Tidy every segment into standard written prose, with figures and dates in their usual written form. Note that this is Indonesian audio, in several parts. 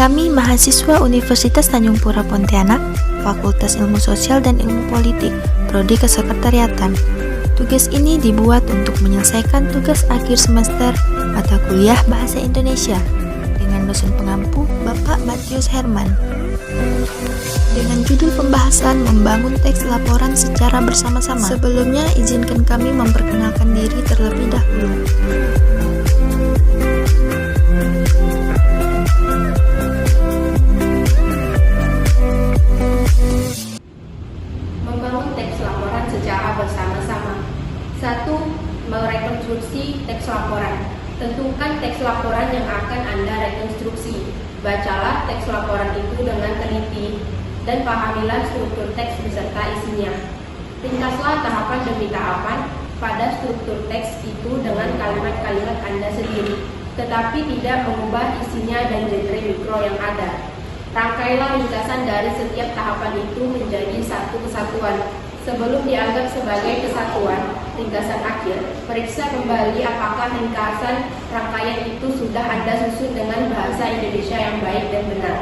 Kami mahasiswa Universitas Tanjung Pura Pontianak, Fakultas Ilmu Sosial dan Ilmu Politik, Prodi Kesekretariatan. Tugas ini dibuat untuk menyelesaikan tugas akhir semester mata kuliah Bahasa Indonesia dengan dosen pengampu Bapak Matius Herman. Dengan judul pembahasan membangun teks laporan secara bersama-sama. Sebelumnya, izinkan kami memperkenalkan diri terlebih dahulu. Membangun teks laporan secara bersama-sama. 1. Merekonstruksi teks laporan. Tentukan teks laporan yang akan Anda rekonstruksi. Bacalah teks laporan itu dengan teliti dan pahamilah struktur teks beserta isinya. Ringkaslah tahapan demi tahapan pada struktur teks itu dengan kalimat-kalimat Anda sendiri, tetapi tidak mengubah isinya dan genre mikro yang ada. Rangkailah ringkasan dari setiap tahapan itu menjadi satu kesatuan. Sebelum dianggap sebagai kesatuan, ringkasan akhir, periksa kembali apakah ringkasan rangkaian itu sudah Anda susun dengan bahasa Indonesia yang baik dan benar.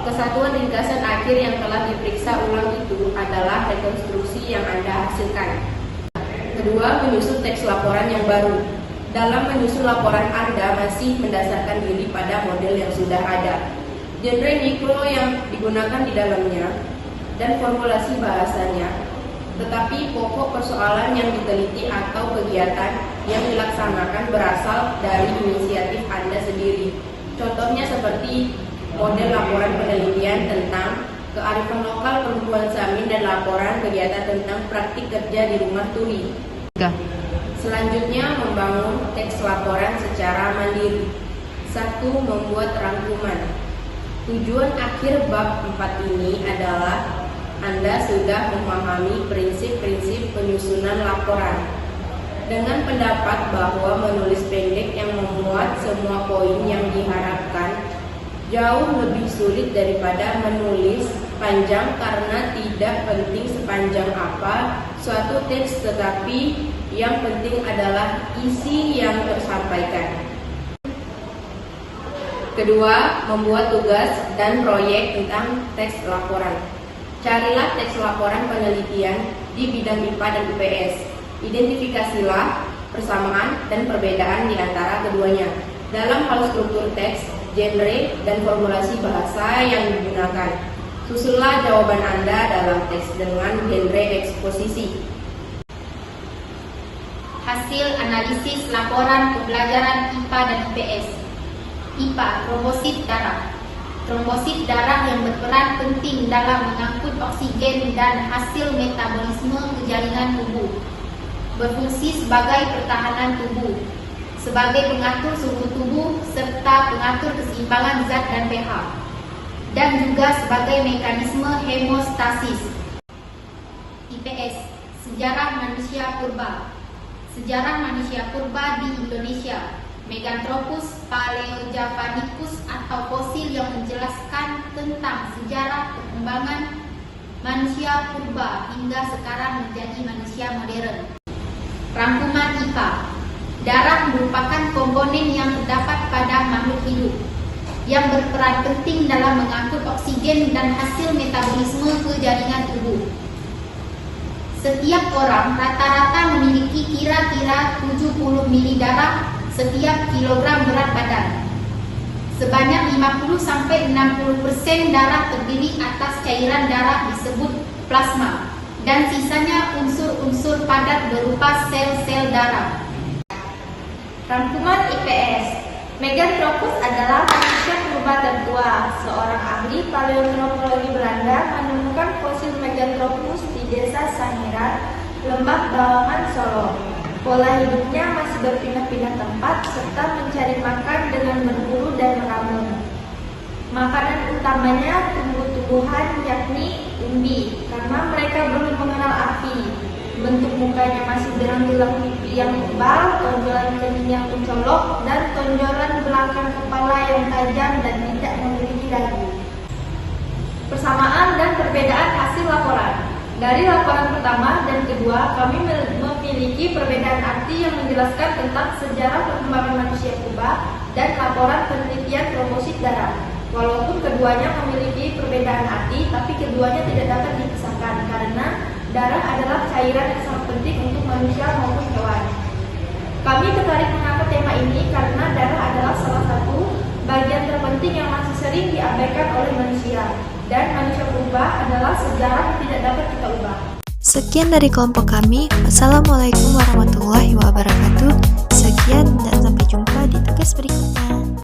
Kesatuan ringkasan akhir yang telah diperiksa ulang itu adalah rekonstruksi yang Anda hasilkan. Kedua, menyusun teks laporan yang baru. Dalam menyusun laporan Anda masih mendasarkan diri pada model yang sudah ada, genre mikro yang digunakan di dalamnya, dan formulasi bahasanya. Tetapi pokok persoalan yang diteliti atau kegiatan yang dilaksanakan berasal dari inisiatif Anda sendiri. Contohnya seperti model laporan penelitian tentang kearifan lokal perempuan Samin dan laporan kegiatan tentang praktik kerja di rumah tuli. Selanjutnya, membangun teks laporan secara mandiri. 1. Membuat rangkuman. Tujuan akhir bab 4 ini adalah Anda sudah memahami prinsip-prinsip penyusunan laporan. Dengan pendapat bahwa menulis pendek yang memuat semua poin yang diharapkan jauh lebih sulit daripada menulis panjang karena tidak penting sepanjang apa suatu teks, tetapi yang penting adalah isi yang tersampaikan. Kedua, membuat tugas dan proyek tentang teks laporan. Carilah teks laporan penelitian di bidang IPA dan IPS. Identifikasilah persamaan dan perbedaan di antara keduanya dalam hal struktur teks, genre, dan formulasi bahasa yang digunakan. Susunlah jawaban Anda dalam teks dengan genre eksposisi. Hasil analisis laporan pembelajaran IPA dan IPS. IPA, trombosit darah. Trombosit darah yang berperan penting dalam mengangkut oksigen dan hasil metabolisme ke jaringan tubuh. Berfungsi sebagai pertahanan tubuh, sebagai pengatur suhu tubuh serta pengatur keseimbangan zat dan pH, dan juga sebagai mekanisme hemostasis. IPS, sejarah manusia purba. Sejarah manusia purba di Indonesia, Meganthropus paleojavanicus atau fosil yang menjelaskan tentang sejarah perkembangan manusia purba hingga sekarang menjadi manusia modern. Rangkuman IPA. Darah merupakan komponen yang terdapat pada makhluk hidup yang berperan penting dalam mengangkut oksigen dan hasil metabolisme ke jaringan tubuh. Setiap orang rata-rata memiliki kira-kira 70 mili darah setiap kilogram berat badan. Sebanyak 50-60% darah terdiri atas cairan darah disebut plasma, dan sisanya unsur-unsur padat berupa sel-sel darah. Rangkuman IPS. Meganthropus adalah manusia purba tertua. Seorang ahli paleontologi Belanda menemukan fosil Meganthropus di desa Sangiran, Lembah Bawangan, Solo. Pola hidupnya masih berpindah-pindah tempat serta mencari makan dengan berburu dan meramun. Makanan utamanya tumbuh-tumbuhan yakni umbi karena mereka belum mengenal api. Bentuk mukanya masih belang-belang pipi yang tebal, tonjolan kening yang mencolok, dan tonjolan belakang kepala yang tajam dan tidak memiliki dagu. Persamaan dan perbedaan hasil laporan. Dari laporan pertama dan kedua, kami memiliki perbedaan arti yang menjelaskan tentang sejarah perkembangan manusia purba dan laporan penelitian trombosit darah. Walaupun keduanya memiliki perbedaan arti, tapi keduanya tidak dapat dipisahkan karena darah adalah cairan yang sangat penting untuk manusia maupun hewan. Kami tertarik mengangkat tema ini karena darah adalah salah satu bagian terpenting yang masih sering diabaikan oleh manusia, dan manusia purba adalah sejarah yang tidak dapat kita ubah. Sekian dari kelompok kami. Wassalamualaikum warahmatullahi wabarakatuh. Sekian dan sampai jumpa di tugas berikutnya.